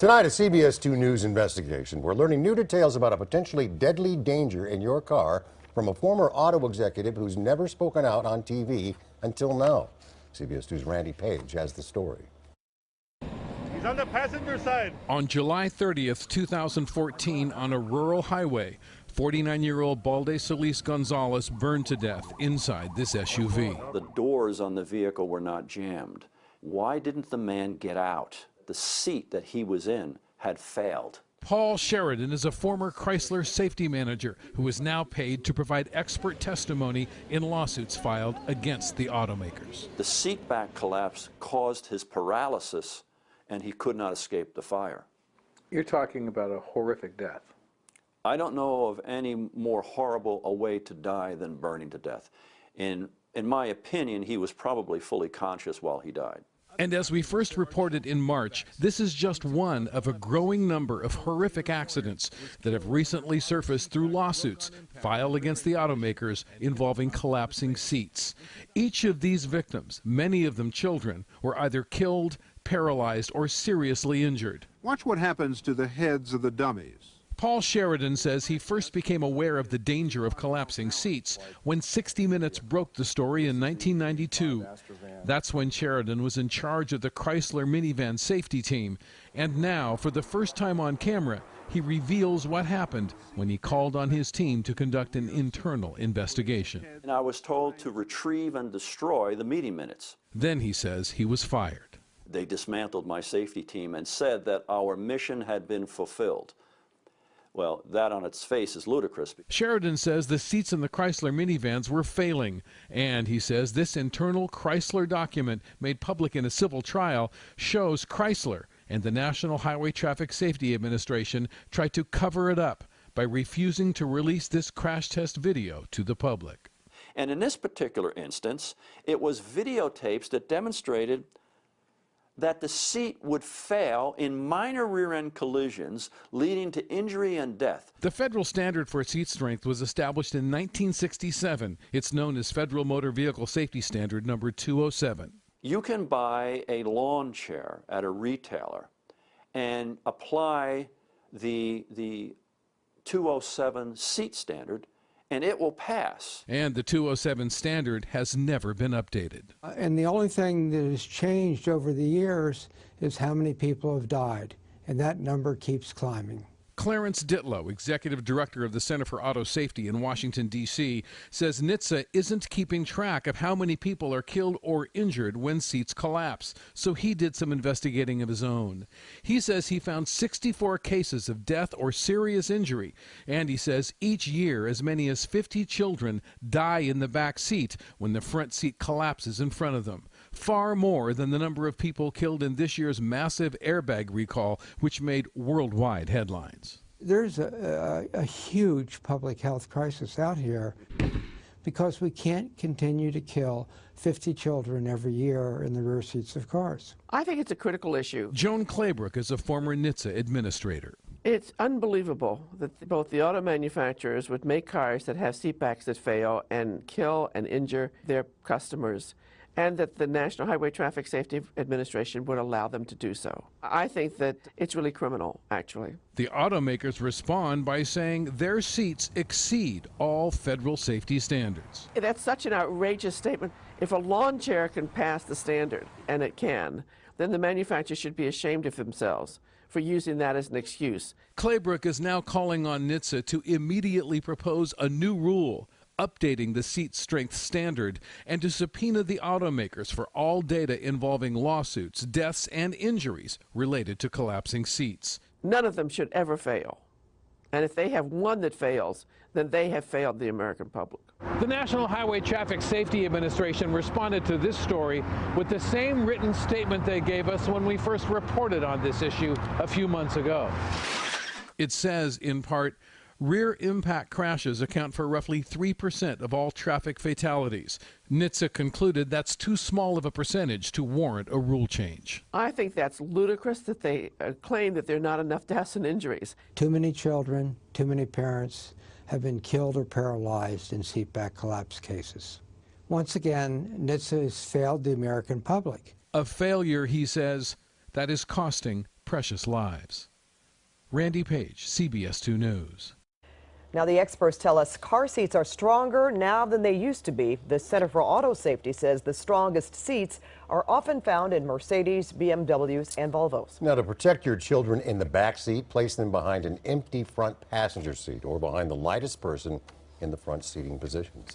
Tonight, a CBS 2 News investigation. We're learning new details about a potentially deadly danger in your car from a former auto executive who's never spoken out on TV until now. CBS 2's Randy Page has the story. He's on the passenger side. On July 30th, 2014, on a rural highway, 49-year-old Balde Solis Gonzalez burned to death inside this SUV. The doors on the vehicle were not jammed. Why didn't the man get out? The seat that he was in had failed. Paul Sheridan is a former Chrysler safety manager who is now paid to provide expert testimony in lawsuits filed against the automakers. The seat back collapse caused his paralysis, and he could not escape the fire. You're talking about a horrific death. I don't know of any more horrible a way to die than burning to death. In my opinion, he was probably fully conscious while he died. And as we first reported in March, this is just one of a growing number of horrific accidents that have recently surfaced through lawsuits filed against the automakers involving collapsing seats. Each of these victims, many of them children, were either killed, paralyzed, or seriously injured. Watch what happens to the heads of the dummies. Paul Sheridan says he first became aware of the danger of collapsing seats when 60 Minutes broke the story in 1992. That's when Sheridan was in charge of the Chrysler minivan safety team. And now, for the first time on camera, he reveals what happened when he called on his team to conduct an internal investigation. And I was told to retrieve and destroy the meeting minutes. Then he says he was fired. They dismantled my safety team and said that our mission had been fulfilled. Well, that on its face is ludicrous. Sheridan says the seats in the Chrysler minivans were failing, and he says this internal Chrysler document made public in a civil trial shows Chrysler and the National Highway Traffic Safety Administration tried to cover it up by refusing to release this crash test video to the public. And in this particular instance, it was videotapes that demonstrated that the seat would fail in minor rear-end collisions, leading to injury and death. The federal standard for seat strength was established in 1967. It's known as Federal Motor Vehicle Safety Standard number 207. You can buy a lawn chair at a retailer and apply the 207 seat standard, and it will pass. And the 207 standard has never been updated. And the only thing that has changed over the years is how many people have died, and that number keeps climbing. Clarence Ditlow, executive director of the Center for Auto Safety in Washington, D.C., says NHTSA isn't keeping track of how many people are killed or injured when seats collapse, so he did some investigating of his own. He says he found 64 cases of death or serious injury, and he says each year as many as 50 children die in the back seat when the front seat collapses in front of them. Far more than the number of people killed in this year's massive airbag recall, which made worldwide headlines. There's a huge public health crisis out here because we can't continue to kill 50 children every year in the rear seats of cars. I think it's a critical issue. Joan Claybrook is a former NHTSA administrator. It's unbelievable that both the auto manufacturers would make cars that have seatbacks that fail and kill and injure their customers, and that the National Highway Traffic Safety Administration would allow them to do so. I think that it's really criminal, actually. The automakers respond by saying their seats exceed all federal safety standards. That's such an outrageous statement. If a lawn chair can pass the standard, and it can, then the manufacturer should be ashamed of themselves for using that as an excuse. Claybrook is now calling on NHTSA to immediately propose a new rule updating the seat strength standard and to subpoena the automakers for all data involving lawsuits, deaths, and injuries related to collapsing seats. None of them should ever fail. And if they have one that fails, then they have failed the American public. The National Highway Traffic Safety Administration responded to this story with the same written statement they gave us when we first reported on this issue a few months ago. It says, in part, rear impact crashes account for roughly 3% of all traffic fatalities. NHTSA concluded that's too small of a percentage to warrant a rule change. I think that's ludicrous that they claim that there are not enough deaths and injuries. Too many children, too many parents have been killed or paralyzed in seatback collapse cases. Once again, NHTSA has failed the American public. A failure, he says, that is costing precious lives. Randy Page, CBS 2 News. Now, the experts tell us car seats are stronger now than they used to be. The Center for Auto Safety says the strongest seats are often found in Mercedes, BMWs, and Volvos. Now, to protect your children in the back seat, place them behind an empty front passenger seat or behind the lightest person in the front seating positions.